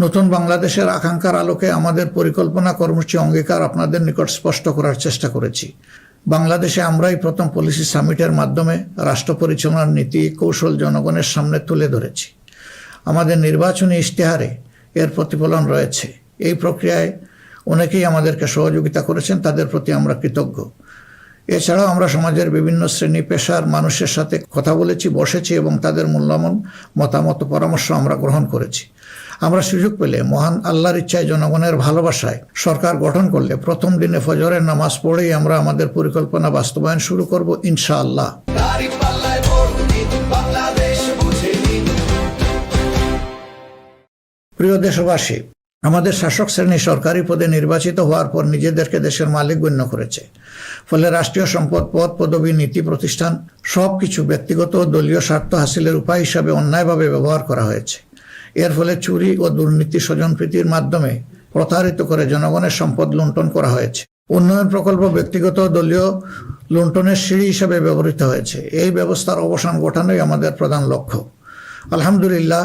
নতুন বাংলাদেশের আকাঙ্ক্ষার আলোকে আমাদের পরিকল্পনা কর্মসূচি অঙ্গীকার আপনাদের নিকট স্পষ্ট করার চেষ্টা করেছি। বাংলাদেশে আমরাই প্রথম পলিসি সামিটের মাধ্যমে রাষ্ট্র পরিচালনার নীতি কৌশল জনগণের সামনে তুলে ধরেছি। আমাদের নির্বাচনী ইশতেহারে এর প্রতিফলন রয়েছে। এই প্রক্রিয়ায় অনেকেই আমাদেরকে সহযোগিতা করেছেন, তাদের প্রতি আমরা কৃতজ্ঞ। এছাড়াও আমরা সমাজের বিভিন্ন শ্রেণী পেশার মানুষের সাথে কথা বলেছি, বসেছি এবং তাদের মূল্যবান মতামত পরামর্শ আমরা গ্রহণ করেছি। আমরা সুযোগ পেলে মহান আল্লাহর ইচ্ছায় জনগণের ভালোবাসায় সরকার গঠন করলে প্রথম দিনে ফজরের নামাজ পড়েই আমরা আমাদের পরিকল্পনা বাস্তবায়ন শুরু করব ইনশাআল্লাহ। প্রিয় দেশবাসী, আমাদের শাসক শ্রেণী সরকারি পদে নির্বাচিত হওয়ার পর নিজেদেরকে দেশের মালিক গণ্য করেছে। ফলে রাষ্ট্রীয় সম্পদ, পদ, পদবি, নীতি, প্রতিষ্ঠান সবকিছু ব্যক্তিগত ও দলীয় স্বার্থ হাসিলের উপায় হিসাবে অন্যায়ভাবে ব্যবহার করা হয়েছে। এর ফলে চুরি ও দুর্নীতি, স্বজনপ্রীতির মাধ্যমে প্রতারিত করে জনগণের সম্পদ লুণ্ঠন করা হয়েছে। উন্নয়ন প্রকল্প ব্যক্তিগত ও দলীয় লুণ্ঠনের সিঁড়ি হিসাবে ব্যবহৃত হয়েছে। এই ব্যবস্থার অবসান ঘটানোই আমাদের প্রধান লক্ষ্য। আলহামদুলিল্লাহ,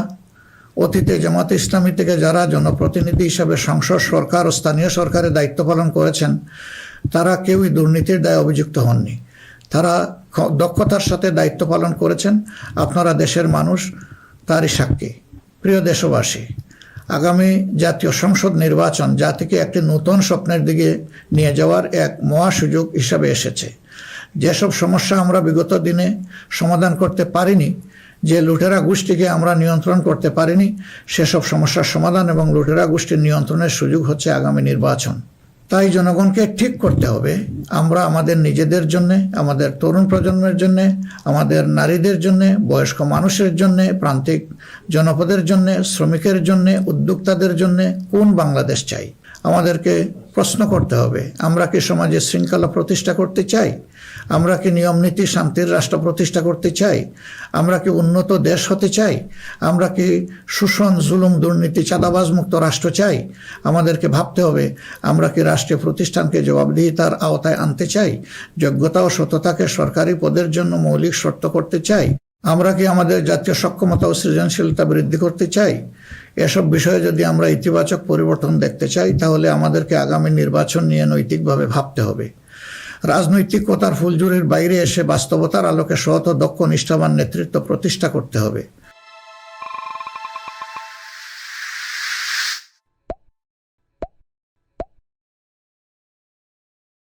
অতীতে জামাতে ইসলামী থেকে যারা জনপ্রতিনিধি হিসাবে সংসদ, সরকার ও স্থানীয় সরকারের দায়িত্ব পালন করেছেন, তারা কেউই দুর্নীতির দায়ে অভিযুক্ত হননি। তারা দক্ষতার সাথে দায়িত্ব পালন করেছেন। আপনারা দেশের মানুষ, তারই সাক্ষী। প্রিয় দেশবাসী, আগামী জাতীয় সংসদ নির্বাচন জাতিকে একটি নতুন স্বপ্নের দিকে নিয়ে যাওয়ার এক মহা সুযোগ হিসাবে এসেছে। যেসব সমস্যা আমরা বিগত দিনে সমাধান করতে পারিনি, যে লুটেরা গোষ্ঠীকে আমরা নিয়ন্ত্রণ করতে পারিনি, সেসব সমস্যার সমাধান এবং লুটেরা গোষ্ঠীর নিয়ন্ত্রণের সুযোগ হচ্ছে আগামী নির্বাচন। তাই জনগণকে ঠিক করতে হবে, আমরা আমাদের নিজেদের জন্যে, আমাদের তরুণ প্রজন্মের জন্যে, আমাদের নারীদের জন্যে, বয়স্ক মানুষের জন্যে, প্রান্তিক জনপদের জন্যে, শ্রমিকের জন্যে, উদ্যোক্তাদের জন্যে কোন বাংলাদেশ চাই। আমাদেরকে প্রশ্ন করতে হবে, আমরা কি সমাজে শৃঙ্খলা প্রতিষ্ঠা করতে চাই? আমরা কি নিয়ম নীতি শান্তির রাষ্ট্র প্রতিষ্ঠা করতে চাই? আমরা কি উন্নত দেশ হতে চাই? আমরা কি শোষণ, জুলুম, দুর্নীতি, চাঁদাবাজ মুক্ত রাষ্ট্র চাই? আমাদেরকে ভাবতে হবে, আমরা কি রাষ্ট্রীয় প্রতিষ্ঠানকে জবাবদিহিতার আওতায় আনতে চাই? যোগ্যতা ও সততাকে সরকারি পদের জন্য মৌলিক শর্ত করতে চাই? আমরা কি আমাদের জাতীয় সক্ষমতা ও সৃজনশীলতা বৃদ্ধি করতে চাই? এসব বিষয়ে যদি আমরা ইতিবাচক পরিবর্তন দেখতে চাই, তাহলে আমাদেরকে আগামী নির্বাচন নিয়ে নৈতিকভাবে ভাবতে হবে। রাজনৈতিকতার ফুলঝুরির বাইরে এসে বাস্তবতার আলোকে সৎ ও দক্ষ নিষ্ঠাবান নেতৃত্ব প্রতিষ্ঠা করতে হবে।